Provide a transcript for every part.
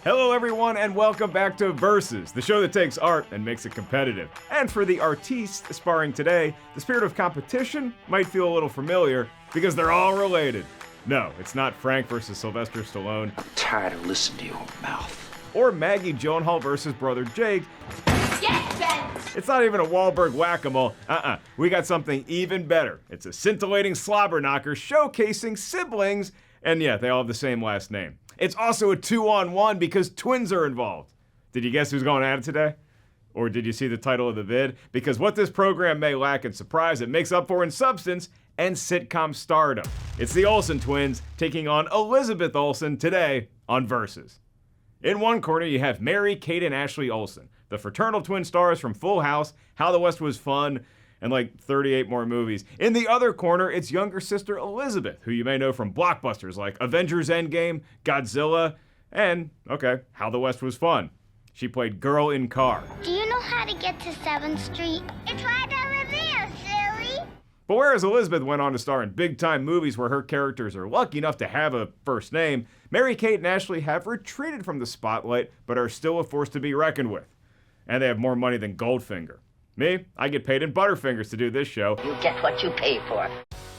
Hello everyone and welcome back to Versus, the show that takes art and makes it competitive. And for the artistes sparring today, the spirit of competition might feel a little familiar because they're all related. No, it's not Frank versus Sylvester Stallone. I'm tired of listening to your mouth. Or Maggie Gyllenhaal versus brother Jake. Yes, Ben! It's not even a Wahlberg whack-a-mole. We got something even better. It's a scintillating slobber knocker showcasing siblings, and yeah, they all have the same last name. It's also a 2-on-1 because twins are involved. Did you guess who's going at it today? Or did you see the title of the vid? Because what this program may lack in surprise, it makes up for in substance and sitcom stardom. It's the Olsen twins taking on Elizabeth Olsen today on Versus. In one corner, you have Mary, Kate, and Ashley Olsen, the fraternal twin stars from Full House, How the West Was Fun, and like 38 more movies. In the other corner, it's younger sister Elizabeth, who you may know from blockbusters like Avengers Endgame, Godzilla, and, okay, How the West Was Fun. She played Girl in Car. Do you know how to get to 7th Street? It's right over there, silly. But whereas Elizabeth went on to star in big-time movies where her characters are lucky enough to have a first name, Mary, Kate, and Ashley have retreated from the spotlight, but are still a force to be reckoned with. And they have more money than Goldfinger. Me, I get paid in Butterfingers to do this show. You get what you pay for.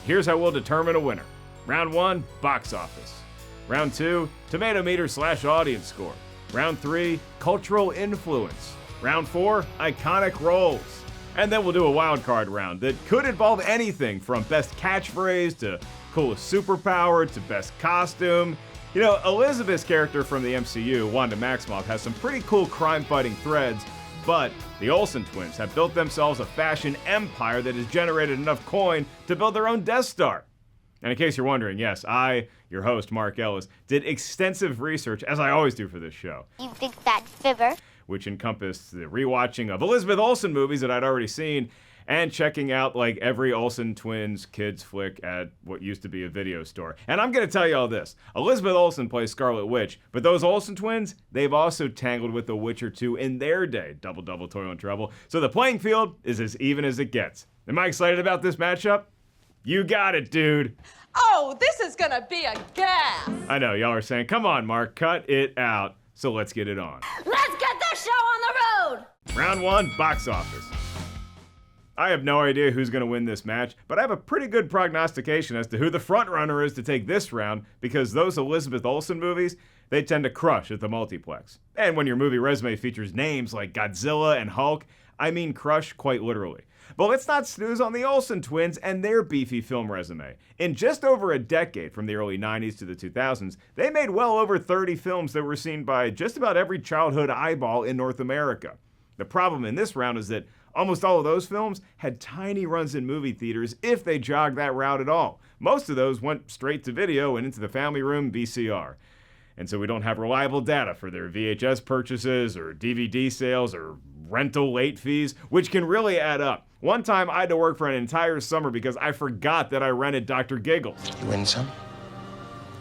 Here's how we'll determine a winner. Round 1, box office. Round 2, Tomatometer / Audience Score. Round 3, cultural influence. Round 4, iconic roles. And then we'll do a wildcard round that could involve anything from best catchphrase to coolest superpower to best costume. You know, Elizabeth's character from the MCU, Wanda Maximoff, has some pretty cool crime-fighting threads, but the Olsen twins have built themselves a fashion empire that has generated enough coin to build their own Death Star. And in case you're wondering, yes, I, your host, Mark Ellis, did extensive research, as I always do for this show. You big fat fibber. Which encompassed the rewatching of Elizabeth Olsen movies that I'd already seen, and checking out like every Olsen twins kids flick at what used to be a video store. And I'm gonna tell you all this. Elizabeth Olsen plays Scarlet Witch, but those Olsen twins, they've also tangled with The Witcher 2 in their day. Double, toil, and trouble. So the playing field is as even as it gets. Am I excited about this matchup? You got it, dude. Oh, this is gonna be a gas. I know, y'all are saying, come on, Mark, cut it out. So let's get it on. Let's get this show on the road! Round 1, box office. I have no idea who's going to win this match, but I have a pretty good prognostication as to who the frontrunner is to take this round, because those Elizabeth Olsen movies, they tend to crush at the multiplex. And when your movie resume features names like Godzilla and Hulk, I mean crush quite literally. But let's not snooze on the Olsen twins and their beefy film resume. In just over a decade, from the early 90s to the 2000s, they made well over 30 films that were seen by just about every childhood eyeball in North America. The problem in this round is that almost all of those films had tiny runs in movie theaters if they jogged that route at all. Most of those went straight to video and into the family room VCR. And so we don't have reliable data for their VHS purchases or DVD sales or rental late fees, which can really add up. One time I had to work for an entire summer because I forgot that I rented Dr. Giggles. You win some,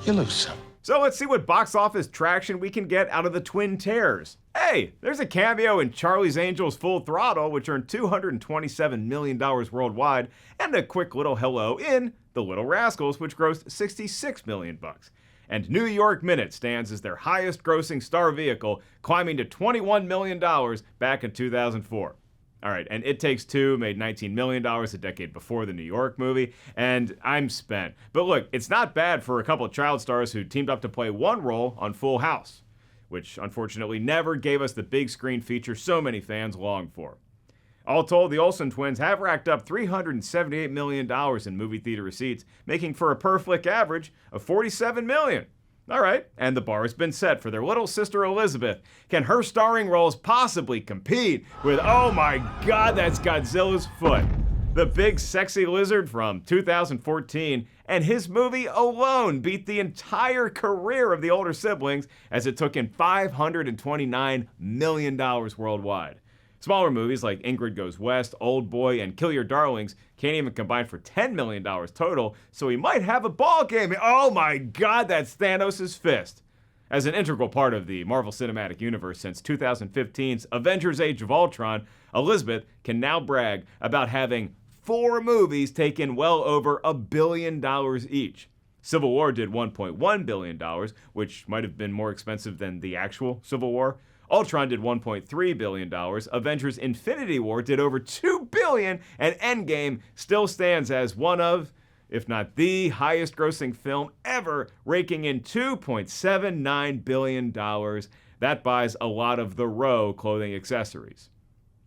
you lose some. So let's see what box office traction we can get out of the Twin Terrors. Hey, there's a cameo in Charlie's Angels Full Throttle, which earned $227 million worldwide, and a quick little hello in The Little Rascals, which grossed $66 million. And New York Minute stands as their highest grossing star vehicle, climbing to $21 million back in 2004. All right, and It Takes Two made $19 million a decade before the New York movie, and I'm spent. But look, it's not bad for a couple of child stars who teamed up to play one role on Full House, which unfortunately never gave us the big screen feature so many fans longed for. All told, the Olsen twins have racked up $378 million in movie theater receipts, making for a per flick average of $47 million. All right, and the bar has been set for their little sister Elizabeth. Can her starring roles possibly compete with, oh my god, that's Godzilla's foot, the big sexy lizard from 2014, and his movie alone beat the entire career of the older siblings as it took in $529 million worldwide. Smaller movies like Ingrid Goes West, Old Boy, and Kill Your Darlings can't even combine for $10 million total, so he might have a ball game. Oh my god, that's Thanos' fist. As an integral part of the Marvel Cinematic Universe since 2015's Avengers Age of Ultron, Elizabeth can now brag about having 4 movies take in well over $1 billion each. Civil War did $1.1 billion, which might have been more expensive than the actual Civil War. Ultron did $1.3 billion. Avengers Infinity War did over $2 billion, and Endgame still stands as one of, if not the highest grossing film ever, raking in $2.79 billion. That buys a lot of the Row clothing accessories.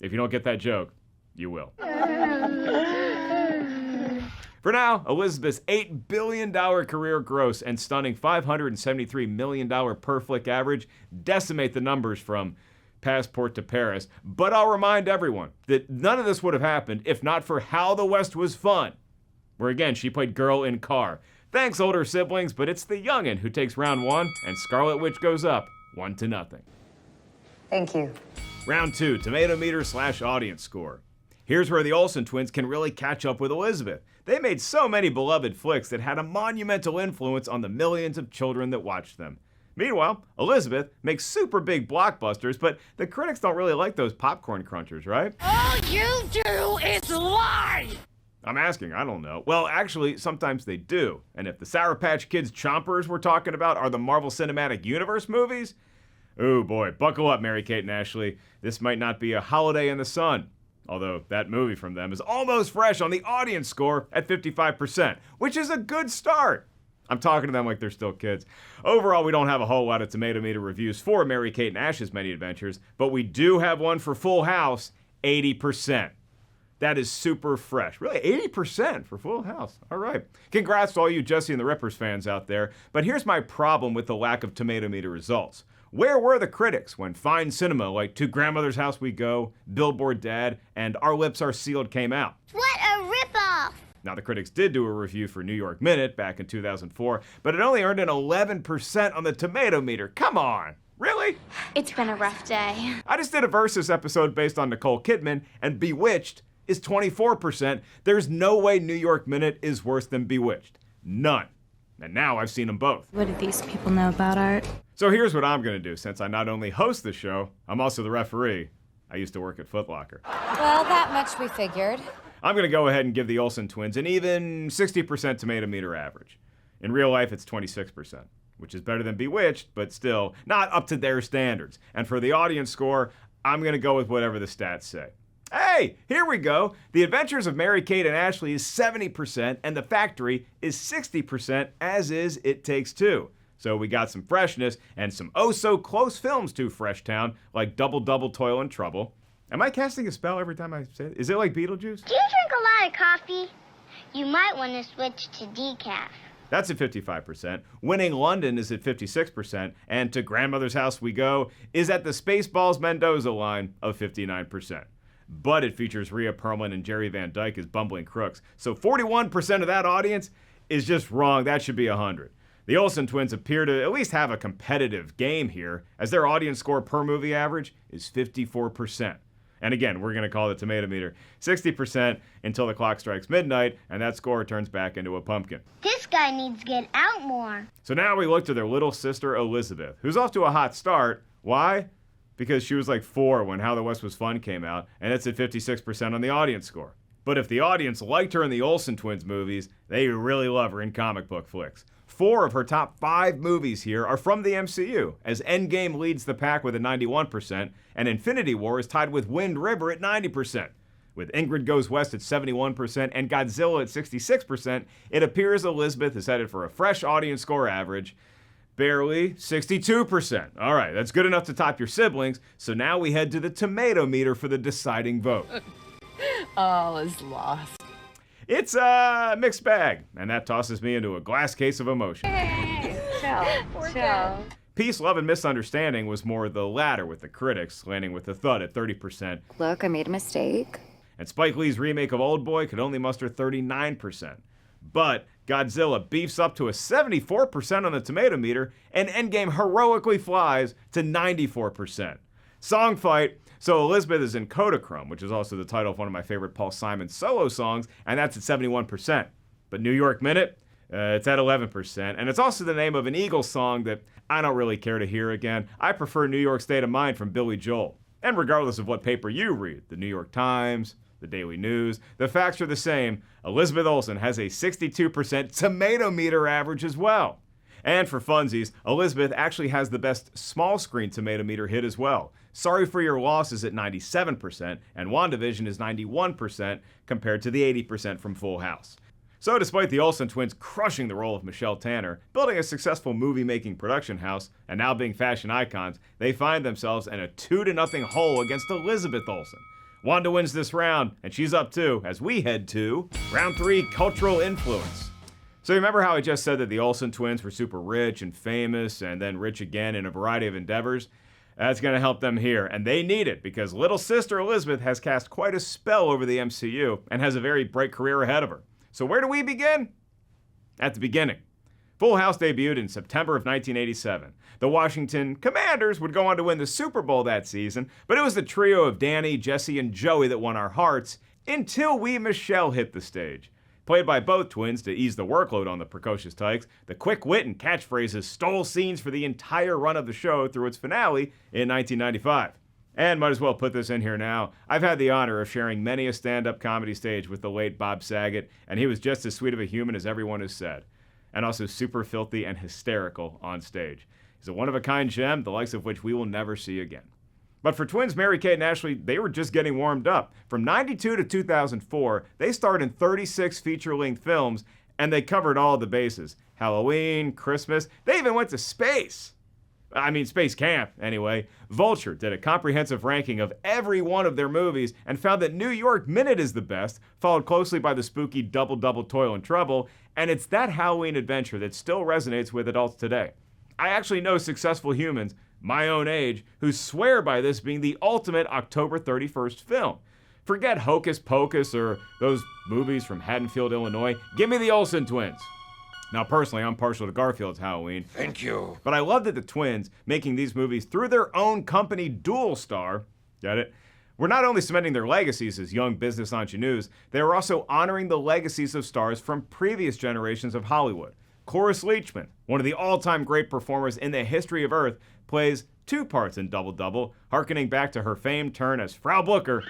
If you don't get that joke, you will. For now, Elizabeth's $8 billion career gross and stunning $573 million per flick average decimate the numbers from Passport to Paris. But I'll remind everyone that none of this would have happened if not for How the West Was Fun, where again, she played Girl in Car. Thanks, older siblings, but it's the youngin' who takes round one, and Scarlet Witch goes up 1-0. Thank you. Round 2, Tomatometer / Audience Score. Here's where the Olsen twins can really catch up with Elizabeth. They made so many beloved flicks that had a monumental influence on the millions of children that watched them. Meanwhile, Elizabeth makes super big blockbusters, but the critics don't really like those popcorn crunchers, right? All you do is lie! I'm asking, I don't know. Well, actually, sometimes they do. And if the Sour Patch Kids chompers we're talking about are the Marvel Cinematic Universe movies, oh boy, buckle up, Mary-Kate and Ashley. This might not be a holiday in the sun. Although that movie from them is almost fresh on the audience score at 55%, which is a good start. I'm talking to them like they're still kids. Overall, we don't have a whole lot of Tomatometer reviews for Mary-Kate and Ash's Many Adventures, but we do have one for Full House, 80%. That is super fresh. Really, 80% for Full House. All right. Congrats to all you Jesse and the Rippers fans out there. But here's my problem with the lack of Tomatometer results. Where were the critics when fine cinema like To Grandmother's House We Go, Billboard Dad, and Our Lips Are Sealed came out? What a ripoff! Now, the critics did do a review for New York Minute back in 2004, but it only earned an 11% on the Tomatometer. Come on. Really? It's been a rough day. I just did a Versus episode based on Nicole Kidman, and Bewitched is 24%. There's no way New York Minute is worse than Bewitched. None. And now I've seen them both. What do these people know about art? So here's what I'm gonna do, since I not only host the show, I'm also the referee. I used to work at Foot Locker. Well, that much we figured. I'm gonna go ahead and give the Olsen twins an even 60% Tomatometer average. In real life, it's 26%, which is better than Bewitched, but still not up to their standards. And for the audience score, I'm gonna go with whatever the stats say. Hey, here we go. The Adventures of Mary-Kate and Ashley is 70%, and The Factory is 60%, as is It Takes Two. So we got some freshness and some oh-so-close films to Freshtown, like Double Double, Toil, and Trouble. Am I casting a spell every time I say it? Is it like Beetlejuice? Do you drink a lot of coffee? You might want to switch to decaf. That's at 55%. Winning London is at 56%, and To Grandmother's House We Go is at the Spaceballs Mendoza line of 59%. But it features Rhea Perlman and Jerry Van Dyke as bumbling crooks. So 41% of that audience is just wrong. That should be 100. The Olsen twins appear to at least have a competitive game here, as their audience score per movie average is 54%. And again, we're going to call the Tomatometer 60% until the clock strikes midnight, and that score turns back into a pumpkin. This guy needs to get out more. So now we look to their little sister, Elizabeth, who's off to a hot start. Why? Because she was like 4 when How the West Was Fun came out, and it's at 56% on the audience score. But if the audience liked her in the Olsen twins movies, they really love her in comic book flicks. 4 of her top 5 movies here are from the MCU, as Endgame leads the pack with a 91%, and Infinity War is tied with Wind River at 90%. With Ingrid Goes West at 71% and Godzilla at 66%, it appears Elizabeth is headed for a fresh audience score average, barely 62%. All right, that's good enough to top your siblings, so now we head to the Tomatometer for the deciding vote. All is lost. It's a mixed bag, and that tosses me into a glass case of emotion. Chill. Peace, Love, and Misunderstanding was more the latter with the critics, landing with a thud at 30%. Look, I made a mistake. And Spike Lee's remake of Oldboy could only muster 39%. But Godzilla beefs up to a 74% on the Tomatometer, and Endgame heroically flies to 94%. Song fight. So Elizabeth is in Kodachrome, which is also the title of one of my favorite Paul Simon solo songs, and that's at 71%. But New York Minute, it's at 11%, and it's also the name of an Eagles song that I don't really care to hear again. I prefer New York State of Mind from Billy Joel. And regardless of what paper you read, the New York Times, the Daily News. The facts are the same. Elizabeth Olsen has a 62% Tomatometer average as well. And for funsies, Elizabeth actually has the best small screen Tomatometer hit as well. Sorry for Your Loss is at 97%, and WandaVision is 91% compared to the 80% from Full House. So despite the Olsen twins crushing the role of Michelle Tanner, building a successful movie-making production house, and now being fashion icons, they find themselves in a 2-0 hole against Elizabeth Olsen. Wanda wins this round, and she's up too, as we head to Round 3, Cultural Influence. So remember how I just said that the Olsen twins were super rich and famous, and then rich again in a variety of endeavors? That's going to help them here, and they need it, because little sister Elizabeth has cast quite a spell over the MCU, and has a very bright career ahead of her. So where do we begin? At the beginning. Full House debuted in September of 1987. The Washington Commanders would go on to win the Super Bowl that season, but it was the trio of Danny, Jesse, and Joey that won our hearts, until wee Michelle hit the stage. Played by both twins to ease the workload on the precocious tykes, the quick wit and catchphrases stole scenes for the entire run of the show through its finale in 1995. And might as well put this in here now, I've had the honor of sharing many a stand-up comedy stage with the late Bob Saget, and he was just as sweet of a human as everyone has said. And also super filthy and hysterical on stage. He's a one-of-a-kind gem, the likes of which we will never see again. But for twins Mary-Kate and Ashley, they were just getting warmed up. From 92 to 2004, they starred in 36 feature-length films, and they covered all the bases. Halloween, Christmas, they even went to space. Space camp, anyway. Vulture did a comprehensive ranking of every one of their movies and found that New York Minute is the best, followed closely by the spooky Double Double Toil and Trouble, and it's that Halloween adventure that still resonates with adults today. I actually know successful humans, my own age, who swear by this being the ultimate October 31st film. Forget Hocus Pocus or those movies from Haddonfield, Illinois. Give me the Olsen twins. Now, personally, I'm partial to Garfield's Halloween. Thank you. But I love that the twins, making these movies through their own company, Dual Star, get it? Were not only cementing their legacies as young business ingenues, they were also honoring the legacies of stars from previous generations of Hollywood. Cloris Leachman, one of the all-time great performers in the history of Earth, plays 2 parts in Double Double, hearkening back to her famed turn as Frau Blucher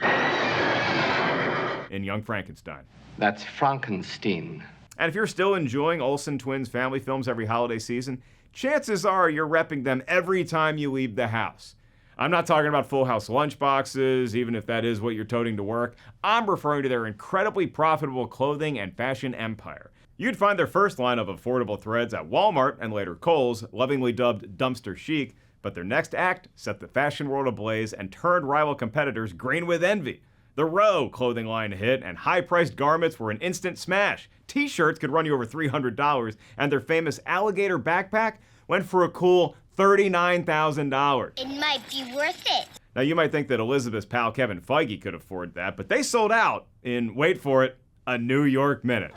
in Young Frankenstein. That's Frankenstein. And if you're still enjoying Olsen twins family films every holiday season, chances are you're repping them every time you leave the house. I'm not talking about Full House lunchboxes, even if that is what you're toting to work. I'm referring to their incredibly profitable clothing and fashion empire. You'd find their first line of affordable threads at Walmart and later Kohl's, lovingly dubbed dumpster chic, but their next act set the fashion world ablaze and turned rival competitors green with envy. The Row clothing line hit, and high-priced garments were an instant smash. T-shirts could run you over $300, and their famous alligator backpack went for a cool $39,000. It might be worth it. Now, you might think that Elizabeth's pal Kevin Feige could afford that, but they sold out in, wait for it, a New York Minute.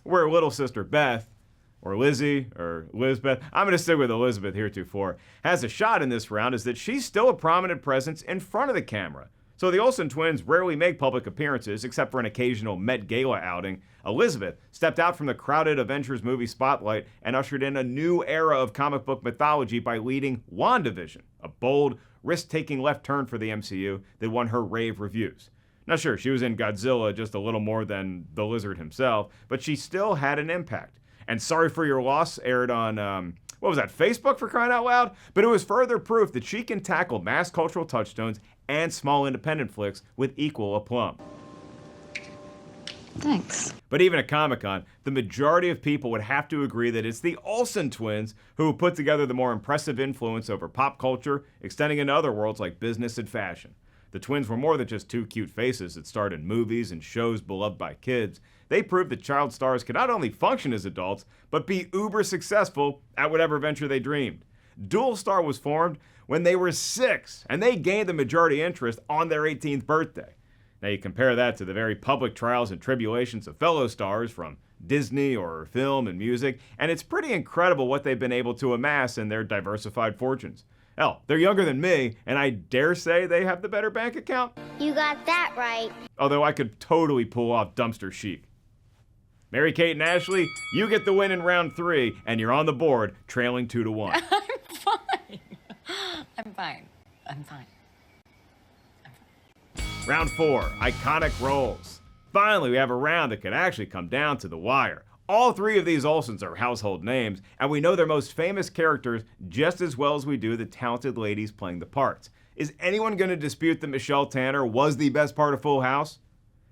Where little sister Beth, or Lizzie, or Lizbeth, I'm going to stick with Elizabeth heretofore, has a shot in this round is that she's still a prominent presence in front of the camera. So the Olsen twins rarely make public appearances, except for an occasional Met Gala outing. Elizabeth stepped out from the crowded Avengers movie spotlight and ushered in a new era of comic book mythology by leading WandaVision, a bold, risk-taking left turn for the MCU that won her rave reviews. Now sure, she was in Godzilla just a little more than the lizard himself, but she still had an impact. And Sorry for Your Loss aired on, Facebook for crying out loud? But it was further proof that she can tackle mass cultural touchstones and small independent flicks with equal aplomb. Thanks. But even at Comic-Con, the majority of people would have to agree that it's the Olsen twins who put together the more impressive influence over pop culture, extending into other worlds like business and fashion. The twins were more than just 2 cute faces that starred in movies and shows beloved by kids. They proved that child stars could not only function as adults, but be uber successful at whatever venture they dreamed. Dual Star was formed when they were 6, and they gained the majority interest on their 18th birthday. Now you compare that to the very public trials and tribulations of fellow stars from Disney or film and music, and it's pretty incredible what they've been able to amass in their diversified fortunes. Hell, they're younger than me, and I dare say they have the better bank account. You got that right. Although I could totally pull off dumpster chic. Mary-Kate and Ashley, you get the win in round 3, and you're on the board, trailing 2-1. I'm fine. Round 4, iconic roles. Finally, we have a round that can actually come down to the wire. All three of these Olsens are household names, and we know their most famous characters just as well as we do the talented ladies playing the parts. Is anyone going to dispute that Michelle Tanner was the best part of Full House?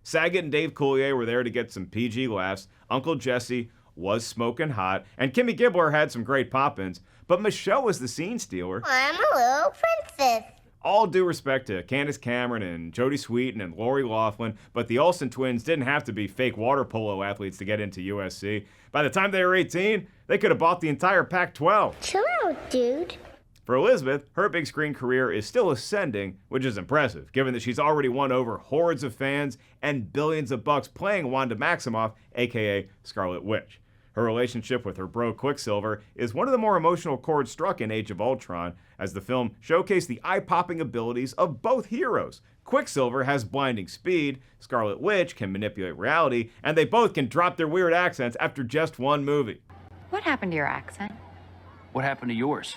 Saget and Dave Coulier were there to get some PG laughs, Uncle Jesse was smoking hot, and Kimmy Gibbler had some great pop-ins, but Michelle was the scene stealer. I'm a little princess. All due respect to Candace Cameron and Jodie Sweetin and Lori Loughlin, but the Olsen twins didn't have to be fake water polo athletes to get into USC. By the time they were 18, they could have bought the entire Pac-12. Chill out, dude. For Elizabeth, her big screen career is still ascending, which is impressive, given that she's already won over hordes of fans and billions of bucks playing Wanda Maximoff, aka Scarlet Witch. Her relationship with her bro Quicksilver is one of the more emotional chords struck in Age of Ultron, as the film showcased the eye-popping abilities of both heroes. Quicksilver has blinding speed, Scarlet Witch can manipulate reality, and they both can drop their weird accents after just one movie. What happened to your accent? What happened to yours?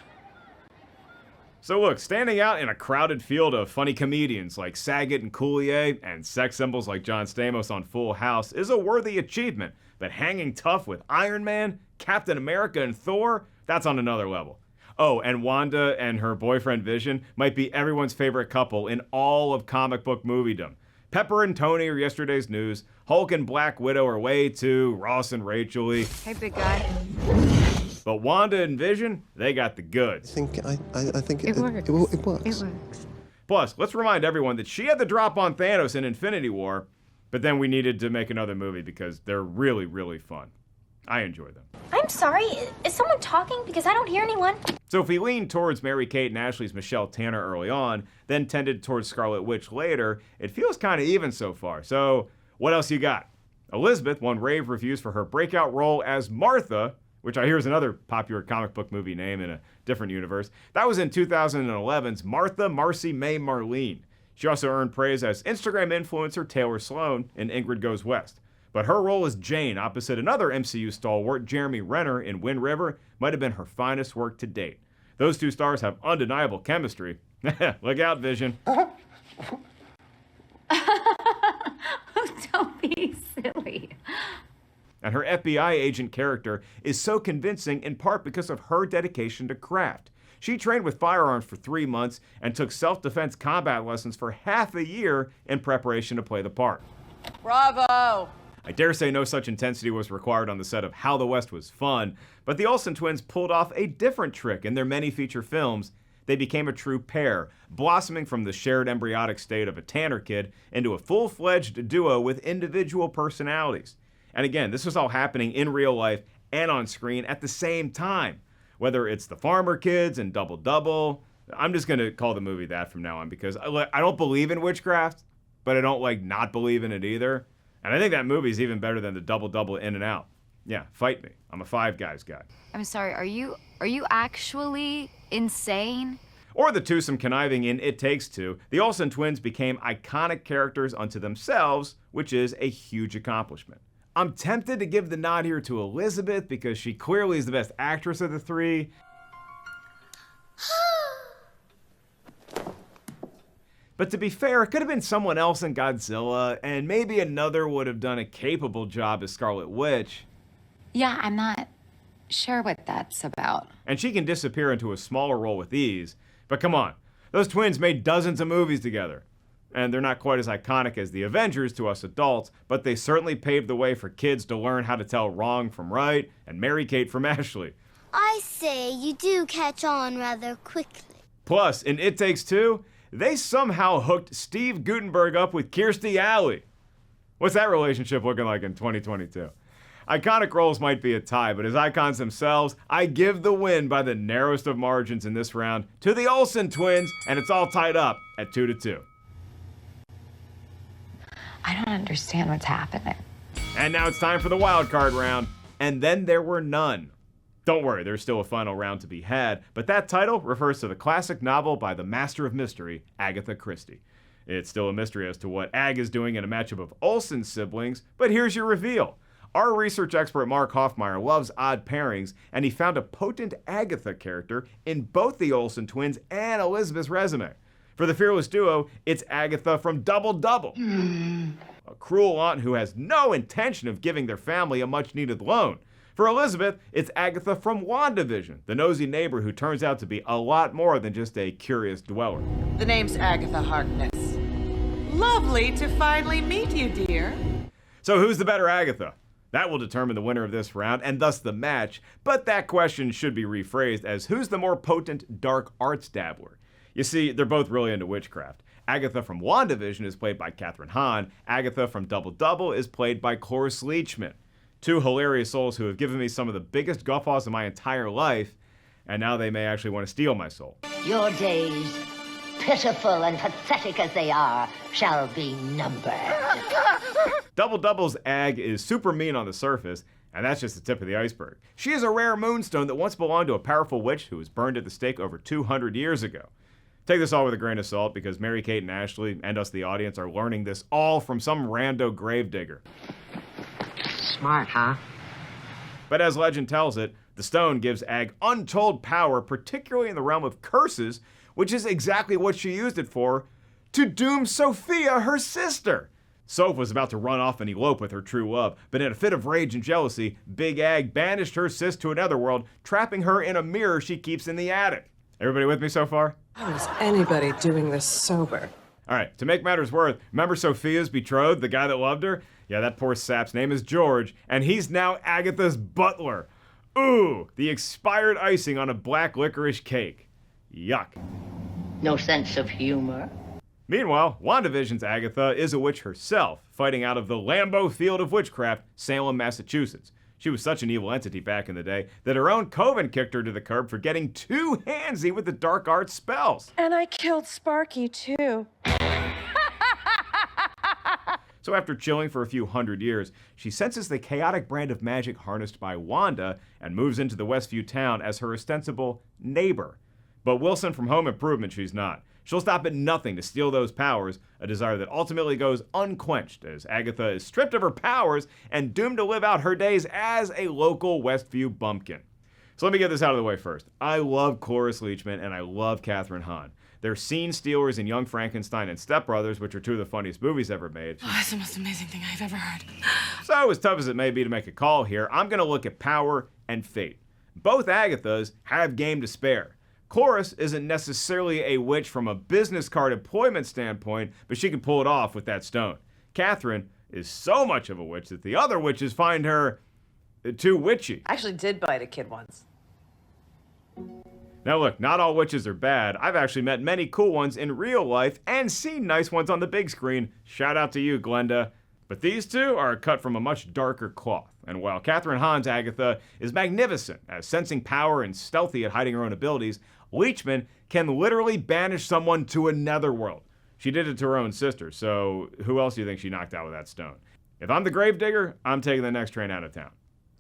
So look, standing out in a crowded field of funny comedians like Saget and Coulier and sex symbols like John Stamos on Full House is a worthy achievement, but hanging tough with Iron Man, Captain America, and Thor, that's on another level. Oh, and Wanda and her boyfriend Vision might be everyone's favorite couple in all of comic book moviedom. Pepper and Tony are yesterday's news. Hulk and Black Widow are way too Ross and Rachel-y. Hey, big guy. But Wanda and Vision, they got the goods. I think it works. It works. Plus, let's remind everyone that she had the drop on Thanos in Infinity War, but then we needed to make another movie because they're really, really fun. I enjoy them. I'm sorry, is someone talking? Because I don't hear anyone. So if we leaned towards Mary-Kate and Ashley's Michelle Tanner early on, then tended towards Scarlet Witch later, it feels kind of even so far. So what else you got? Elizabeth won rave reviews for her breakout role as Martha, which I hear is another popular comic book movie name in a different universe. That was in 2011's Martha Marcy May Marlene. She also earned praise as Instagram influencer Taylor Sloan in Ingrid Goes West. But her role as Jane opposite another MCU stalwart, Jeremy Renner, in Wind River might have been her finest work to date. Those two stars have undeniable chemistry. Look out, Vision. Don't be silly. And her FBI agent character is so convincing in part because of her dedication to craft. She trained with firearms for 3 months and took self-defense combat lessons for half a year in preparation to play the part. Bravo! I dare say no such intensity was required on the set of How the West Was Fun, but the Olsen twins pulled off a different trick in their many feature films. They became a true pair, blossoming from the shared embryotic state of a Tanner kid into a full-fledged duo with individual personalities. And again, this was all happening in real life and on screen at the same time. Whether it's the Farmer Kids and Double Double, I'm just going to call the movie that from now on because I don't believe in witchcraft, but I don't not believe in it either. And I think that movie's even better than the Double Double In and Out. Yeah, fight me. I'm a Five Guys guy. I'm sorry, are you actually insane? Or the twosome conniving in It Takes Two, the Olsen twins became iconic characters unto themselves, which is a huge accomplishment. I'm tempted to give the nod here to Elizabeth because she clearly is the best actress of the three. But to be fair, it could have been someone else in Godzilla, and maybe another would have done a capable job as Scarlet Witch. Yeah, I'm not sure what that's about. And she can disappear into a smaller role with ease. But come on, those twins made dozens of movies together. And they're not quite as iconic as the Avengers to us adults, but they certainly paved the way for kids to learn how to tell wrong from right and Mary-Kate from Ashley. I say you do catch on rather quickly. Plus, in It Takes Two, they somehow hooked Steve Guttenberg up with Kirstie Alley. What's that relationship looking like in 2022? Iconic roles might be a tie, but as icons themselves, I give the win by the narrowest of margins in this round to the Olsen twins, and it's all tied up at 2-2. I don't understand what's happening. And now it's time for the Wildcard Round, and then there were none. Don't worry, there's still a final round to be had, but that title refers to the classic novel by the master of mystery, Agatha Christie. It's still a mystery as to what Ag is doing in a matchup of Olsen siblings, but here's your reveal. Our research expert Mark Hoffmeyer loves odd pairings, and he found a potent Agatha character in both the Olsen twins and Elizabeth's resume. For the fearless duo, it's Agatha from Double Double, a cruel aunt who has no intention of giving their family a much-needed loan. For Elizabeth, it's Agatha from WandaVision, the nosy neighbor who turns out to be a lot more than just a curious dweller. The name's Agatha Harkness. Lovely to finally meet you, dear. So who's the better Agatha? That will determine the winner of this round, and thus the match, but that question should be rephrased as who's the more potent dark arts dabbler? You see, they're both really into witchcraft. Agatha from WandaVision is played by Kathryn Hahn. Agatha from Double Double is played by Cloris Leachman. Two hilarious souls who have given me some of the biggest guffaws of my entire life, and now they may actually want to steal my soul. Your days, pitiful and pathetic as they are, shall be numbered. Double Double's Ag is super mean on the surface, and that's just the tip of the iceberg. She is a rare moonstone that once belonged to a powerful witch who was burned at the stake over 200 years ago. Take this all with a grain of salt because Mary-Kate and Ashley, and us the audience, are learning this all from some rando gravedigger. Smart, huh? But as legend tells it, the stone gives Ag untold power, particularly in the realm of curses, which is exactly what she used it for, to doom Sophia, her sister. Soph was about to run off and elope with her true love, but in a fit of rage and jealousy, Big Ag banished her sis to another world, trapping her in a mirror she keeps in the attic. Everybody with me so far? How is anybody doing this sober? All right, to make matters worse, remember Sophia's betrothed, the guy that loved her? Yeah, that poor sap's name is George, and he's now Agatha's butler. Ooh, the expired icing on a black licorice cake. Yuck. No sense of humor? Meanwhile, WandaVision's Agatha is a witch herself, fighting out of the Lambeau Field of Witchcraft, Salem, Massachusetts. She was such an evil entity back in the day that her own coven kicked her to the curb for getting too handsy with the dark arts spells. And I killed Sparky, too. So after chilling for a few hundred years, she senses the chaotic brand of magic harnessed by Wanda and moves into the Westview town as her ostensible neighbor. But Wilson from Home Improvement she's not. She'll stop at nothing to steal those powers, a desire that ultimately goes unquenched as Agatha is stripped of her powers and doomed to live out her days as a local Westview bumpkin. So let me get this out of the way first. I love Cloris Leachman and I love Kathryn Hahn. They're scene stealers in Young Frankenstein and Step Brothers, which are two of the funniest movies ever made. Oh, that's the most amazing thing I've ever heard. So as tough as it may be to make a call here, I'm going to look at power and fate. Both Agathas have game to spare. Cloris isn't necessarily a witch from a business card employment standpoint, but she can pull it off with that stone. Kathryn is so much of a witch that the other witches find her too witchy. I actually did bite a kid once. Now look, not all witches are bad. I've actually met many cool ones in real life and seen nice ones on the big screen. Shout out to you, Glenda. But these two are cut from a much darker cloth. And while Kathryn Hahn's Agatha is magnificent as sensing power and stealthy at hiding her own abilities, Leachman can literally banish someone to another world. She did it to her own sister, so who else do you think she knocked out with that stone? If I'm the gravedigger, I'm taking the next train out of town.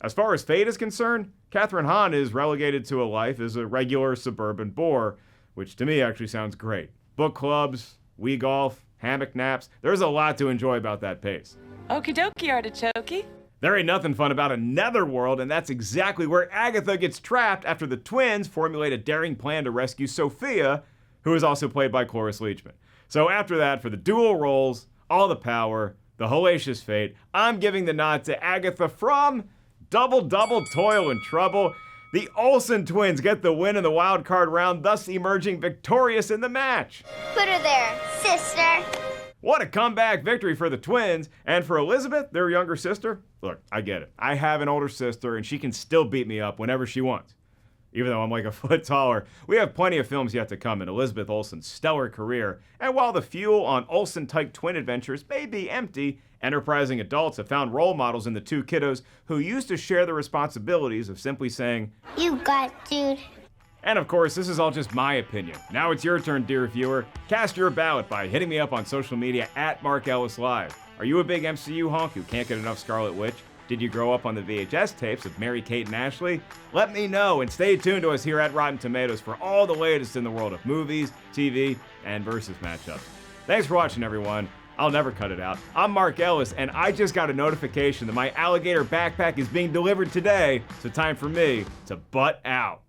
As far as fate is concerned, Kathryn Hahn is relegated to a life as a regular suburban bore, which to me actually sounds great. Book clubs, Wii golf, hammock naps, there's a lot to enjoy about that pace. Okie dokie, artichoke. There ain't nothing fun about a netherworld, and that's exactly where Agatha gets trapped after the twins formulate a daring plan to rescue Sophia, who is also played by Cloris Leachman. So after that, for the dual roles, all the power, the hellacious fate, I'm giving the nod to Agatha from Double Double, Toil, and Trouble. The Olsen twins get the win in the Wildcard Round, thus emerging victorious in the match. Put her there, sister. What a comeback victory for the twins, and for Elizabeth, their younger sister. Look, I get it. I have an older sister, and she can still beat me up whenever she wants. Even though I'm like a foot taller, we have plenty of films yet to come in Elizabeth Olsen's stellar career, and while the fuel on Olsen-type twin adventures may be empty, enterprising adults have found role models in the two kiddos who used to share the responsibilities of simply saying, You got it, dude. and of course, this is all just my opinion. Now it's your turn, dear viewer. Cast your ballot by hitting me up on social media at Mark Ellis Live. Are you a big MCU honk who can't get enough Scarlet Witch? Did you grow up on the VHS tapes of Mary-Kate and Ashley? Let me know, and stay tuned to us here at Rotten Tomatoes for all the latest in the world of movies, TV, and versus matchups. Thanks for watching, everyone. I'll never cut it out. I'm Mark Ellis, and I just got a notification that my alligator backpack is being delivered today, so time for me to butt out.